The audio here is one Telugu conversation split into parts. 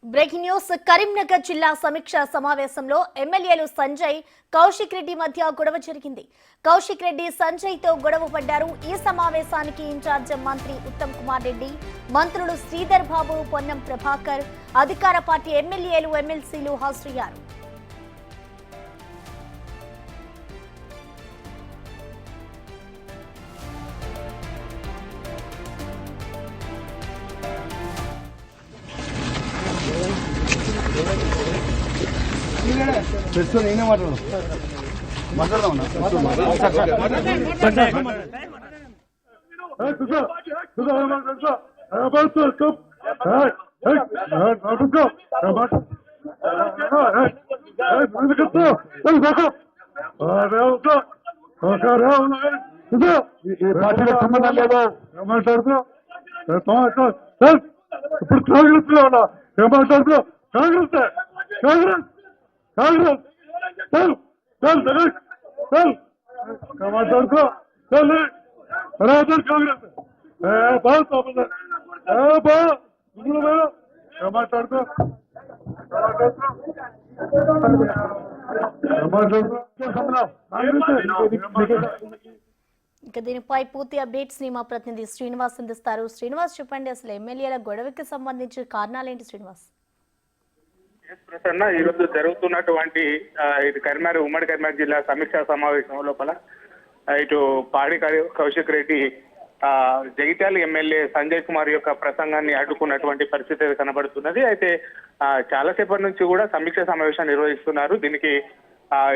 బ్రేకింగ్ న్యూస్ కరీంనగర్ జిల్లా సమీక్ష సమావేశంలో ఎమ్మెల్యేలు సంజయ్ కౌశిక్ రెడ్డి మధ్య గొడవ జరిగింది. కౌశిక్ రెడ్డి సంజయ్ తో గొడవ పడ్డారు. ఈ సమావేశానికి ఇన్ఛార్జ్ మంత్రి ఉత్తమ్ కుమార్ రెడ్డి, మంత్రులు శ్రీధర్ బాబు, పొన్నం ప్రభాకర్, అధికార పార్టీ ఎమ్మెల్యేలు ఎమ్మెల్సీలు హాజరయ్యారు. నేనే సంబంధం లేదా మాట్లాడుతూ ఇప్పుడు కాంగ్రెస్ లో ఉన్నా ఏం మాట్లాడుతూ కాంగ్రెస్ కాంగ్రెస్ కాంగ్రెస్ చల్ చల్ జగన్ చల్ మాట్లాడుకో చల్ బరాబర్ కాంగ్రెస్ మాట్లాడుకో ఇక దీనిపై పూర్తి అప్డేట్స్ ని మా ప్రతినిధి శ్రీనివాస్ అందిస్తారు. శ్రీనివాస్, చెప్పండి, అసలు ఎమ్మెల్యేల గొడవకి సంబంధించి కారణాలేంటి శ్రీనివాస్? ప్రసన్న, ఈ రోజు జరుగుతున్నటువంటి ఇది ఉమ్మడి కరీంనగర్ జిల్లా సమీక్షా సమావేశం లోపల ఇటు పాడి కౌశిక్ రెడ్డి జగిత్యాల ఎమ్మెల్యే సంజయ్ కుమార్ యొక్క ప్రసంగాన్ని అడ్డుకున్నటువంటి పరిస్థితి కనబడుతున్నది. అయితే చాలాసేపటి నుంచి కూడా సమీక్ష సమావేశం నిర్వహిస్తున్నారు. దీనికి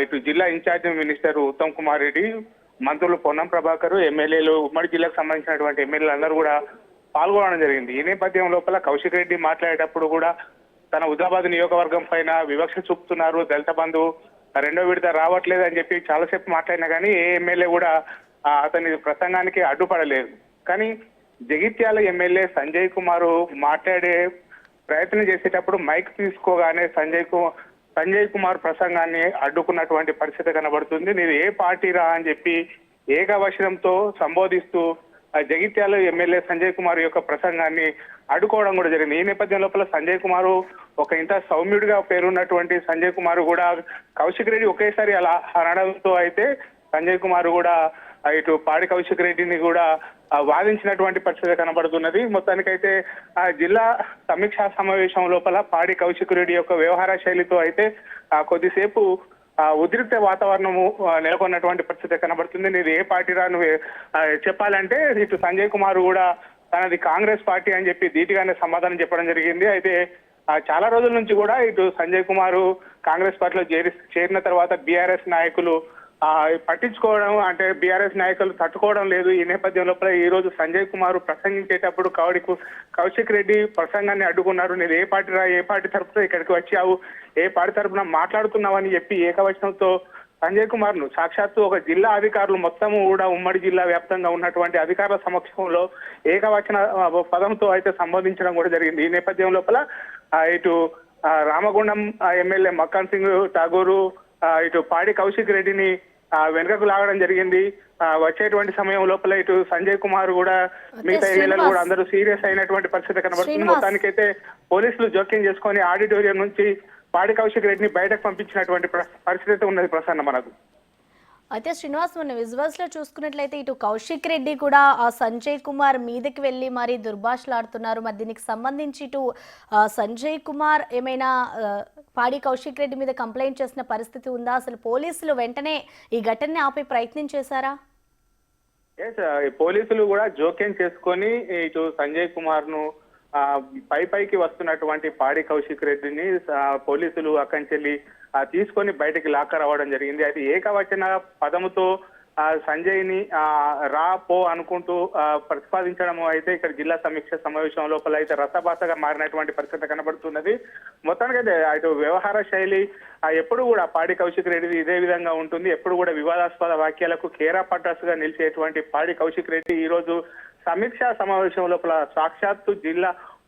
ఇటు జిల్లా ఇన్ఛార్జ్ మినిస్టర్ ఉత్తమ్ కుమార్ రెడ్డి, మంత్రులు పొన్నం ప్రభాకర్, ఎమ్మెల్యేలు, ఉమ్మడి జిల్లాకు సంబంధించినటువంటి ఎమ్మెల్యేలు అందరూ కూడా పాల్గొనడం జరిగింది. ఈ నేపథ్యం లోపల కౌశిక్ రెడ్డి మాట్లాడేటప్పుడు కూడా తన హుజరాబాద్ నియోజకవర్గం పైన వివక్ష చూపుతున్నారు, దళిత బంధు రెండో విడత రావట్లేదు అని చెప్పి చాలాసేపు మాట్లాడినా కానీ ఏ ఎమ్మెల్యే కూడా అతని ప్రసంగానికి అడ్డుపడలేదు. కానీ జగిత్యాల ఎమ్మెల్యే సంజయ్ కుమార్ మాట్లాడే ప్రయత్నం చేసేటప్పుడు మైక్ తీసుకోగానే సంజయ్ కుమార్ ప్రసంగాన్ని అడ్డుకున్నటువంటి పరిస్థితి కనబడుతుంది. నీది ఏ పార్టీ రా అని చెప్పి ఏకవచనంతో సంబోధిస్తూ జగిత్యాల ఎమ్మెల్యే సంజయ్ కుమార్ యొక్క ప్రసంగాన్ని అడ్డుకోవడం కూడా జరిగింది. ఈ నేపథ్యం లోపల సంజయ్ కుమార్ ఒక ఇంత సౌమ్యుడిగా పేరున్నటువంటి సంజయ్ కుమార్ కూడా కౌశిక్ రెడ్డి ఒకేసారి అలా అనడంతో అయితే సంజయ్ కుమార్ కూడా ఇటు పాడి కౌశిక్ రెడ్డిని కూడా వాదించినటువంటి పరిస్థితి కనబడుతున్నది. మొత్తానికైతే ఆ జిల్లా సమీక్షా సమావేశం లోపల పాడి కౌశిక్ రెడ్డి యొక్క వ్యవహార శైలితో అయితే కొద్దిసేపు ఉద్రిక్త వాతావరణము నెలకొన్నటువంటి పరిస్థితి కనబడుతుంది. నీది ఏ పార్టీ రా నువ్వు చెప్పాలంటే ఇటు సంజయ్ కుమార్ కూడా తనది కాంగ్రెస్ పార్టీ అని చెప్పి ధీటుగానే సమాధానం చెప్పడం జరిగింది. అయితే చాలా రోజుల నుంచి కూడా ఇటు సంజయ్ కుమార్ కాంగ్రెస్ పార్టీలో చేరిన తర్వాత బీఆర్ఎస్ నాయకులు పట్టించుకోవడం అంటే బీఆర్ఎస్ నాయకులు తట్టుకోవడం లేదు. ఈ నేపథ్యం లోపల ఈ రోజు సంజయ్ కుమార్ ప్రసంగించేటప్పుడు కౌశిక్ రెడ్డి ప్రసంగాన్ని అడ్డుకున్నారు. నేను ఏ పార్టీ తరపున ఇక్కడికి వచ్చావు, ఏ పార్టీ తరపున మాట్లాడుతున్నావు అని చెప్పి ఏకవచనంతో సంజయ్ కుమార్ ను సాక్షాత్తు ఒక జిల్లా అధికారులు మొత్తము కూడా ఉమ్మడి జిల్లా వ్యాప్తంగా ఉన్నటువంటి అధికారుల సమక్షంలో ఏకవచన పదంతో అయితే సంబోధించడం కూడా జరిగింది. ఈ నేపథ్యం లోపల ఇటు రామగుండం ఎమ్మెల్యే మక్కన్ సింగ్ ఠాగూరు ఇటు పాడి కౌశిక్ రెడ్డిని వెనుకకు లాగడం జరిగింది. వచ్చేటువంటి సమయం లోపల ఇటు సంజయ్ కుమార్ కూడా మిగతా ఎమ్మెల్యేలు కూడా అందరూ సీరియస్ అయినటువంటి పరిస్థితి కనబడుతుంది. మొత్తానికైతే పోలీసులు జోక్యం చేసుకొని ఆడిటోరియం నుంచి పాడి కౌశిక్ రెడ్డిని బయటకు పంపించినటువంటి పరిస్థితి ఉన్నది ప్రసన్న మనకు. అయితే శ్రీనివాస్, మన విజువల్స్ లో చూసుకున్నట్లయితే ఇటు కౌశిక్ రెడ్డి కూడా ఆ సంజయ్ కుమార్ మీదకి వెళ్ళి మరి దుర్భాషలాడుతున్నారు. మరి దీనికి సంబంధించి ఇటు సంజయ్ కుమార్ ఏమైనా పాడి కౌశిక్ రెడ్డి మీద కంప్లైంట్ చేసిన పరిస్థితి ఉందా? అసలు పోలీసులు వెంటనే ఈ ఘటనని ఆపే ప్రయత్నం చేశారా? పోలీసులు కూడా జోక్యం చేసుకొని ఇటు సంజయ్ కుమార్ ను పైకి వస్తున్నటువంటి పాడి కౌశిక్ రెడ్డిని పోలీసులు అక్కంచెల్లి తీసుకొని బయటకి లాక్కరావడం జరిగింది. అయితే ఏకవచన పదముతో సంజయ్ ని రా పో అనుకుంటూ ప్రతిపాదించడం అయితే ఇక్కడ జిల్లా సమీక్ష సమావేశం లోపల అయితే రసభాసగా మారినటువంటి పరిస్థితి కనబడుతున్నది. మొత్తానికైతే ఇటు వ్యవహార శైలి ఎప్పుడు కూడా పాడి కౌశిక్ రెడ్డి ఇదే విధంగా ఉంటుంది. ఎప్పుడు కూడా వివాదాస్పద వాక్యాలకు కేరా పట్టాస్ గా నిలిచేటువంటి పాడి కౌశిక్ రెడ్డి ఈ రోజు సమీక్షా సమావేశం లోపల సాక్షాత్తు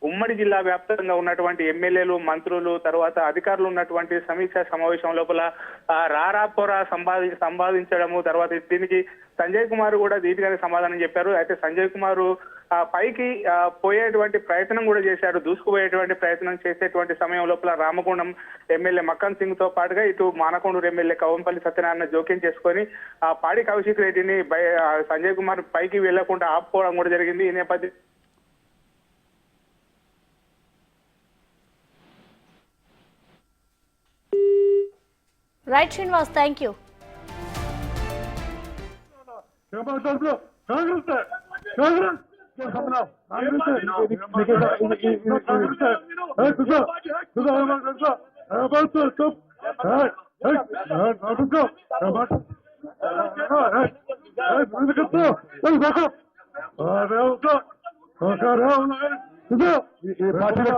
ఉమ్మడి జిల్లా వ్యాప్తంగా ఉన్నటువంటి ఎమ్మెల్యేలు, మంత్రులు, తర్వాత అధికారులు ఉన్నటువంటి సమీక్షా సమావేశం లోపల రారాపోరా సంపాదించడము, తర్వాత దీనికి సంజయ్ కుమార్ కూడా ధీటుగానే సమాధానం చెప్పారు. అయితే సంజయ్ కుమార్ పైకి పోయేటువంటి ప్రయత్నం కూడా చేశారు. దూసుకుపోయేటువంటి ప్రయత్నం చేసేటువంటి సమయం లోపల రామగుండం ఎమ్మెల్యే మక్కన్ సింగ్ తో పాటుగా ఇటు మానకొండూరు ఎమ్మెల్యే కవంపల్లి సత్యనారాయణ జోక్యం చేసుకొని పాడి కౌశిక్ రెడ్డిని సంజయ్ కుమార్ పైకి వెళ్లకుండా ఆపుకోవడం కూడా జరిగింది. ఈ నేపథ్యం right Srinivas, thank you. Congress Congress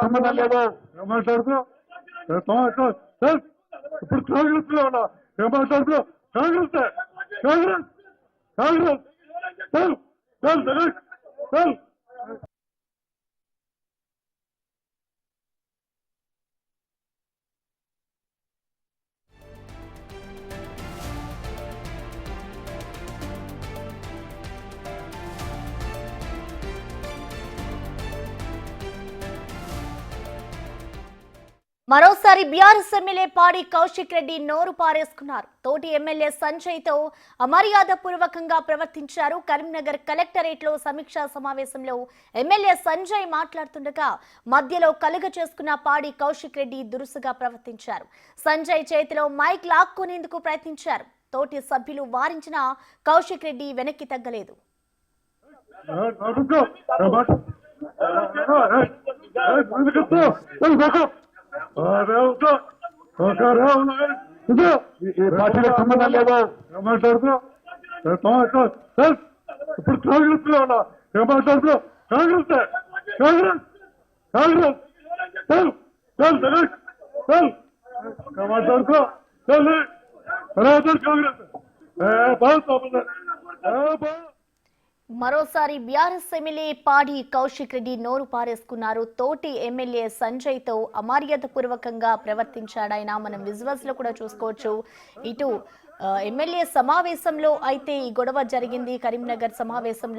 సంబంధం లేదా మాట్లాడుతూ ఇప్పుడు కాంగ్రెస్ లో ఉన్నా ఏం మాట్లాడుతూ కాంగ్రెస్ కాంగ్రెస్ కాంగ్రెస్ చల్ చల్ చల్ చల్ మరోసారి బీఆర్ఎస్ ఎమ్మెల్యే పాడి కౌశిక్ రెడ్డి నోరు పారేసుకున్నారు. తోటి ఎమ్మెల్యే సంజయ్ తో అమర్యాద పూర్వకంగా ప్రవర్తించారు. కరీంనగర్ కలెక్టరేట్ లో సమీక్షా సమావేశంలో ఎమ్మెల్యే సంజయ్ మాట్లాడుతుండగా మధ్యలో కలుగ చేసుకున్న పాడి కౌశిక్ రెడ్డి దురుసుగా ప్రవర్తించారు. సంజయ్ చేతిలో మైక్ లాక్కునేందుకు ప్రయత్నించారు. తోటి సభ్యులు వారించిన కౌశిక్ రెడ్డి వెనక్కి తగ్గలేదు. సంబంధం లేదా మాట్లాడుతూ ఇప్పుడు కాంగ్రెస్ లో ఉన్నా ఏం మాట్లాడుతూ కాంగ్రెస్ కాంగ్రెస్ కాంగ్రెస్ చల్ చల్ చల్ మాట్లాడుతూ కాంగ్రెస్ మరోసారి బీఆర్ఎస్ ఎమ్మెల్యే పాడి కౌశిక్ రెడ్డి నోరు పారేసుకున్నారు. తోటి ఎమ్మెల్యే సంజయ్ తో అమర్యాద పూర్వకంగా ప్రవర్తించాడాయన. మనం విజువల్స్ లో కూడా చూసుకోవచ్చు. ఇటు ఎమ్మెల్యే సమావేశంలో అయితే ఈ గొడవ జరిగింది. కరీంనగర్ సమావేశంలో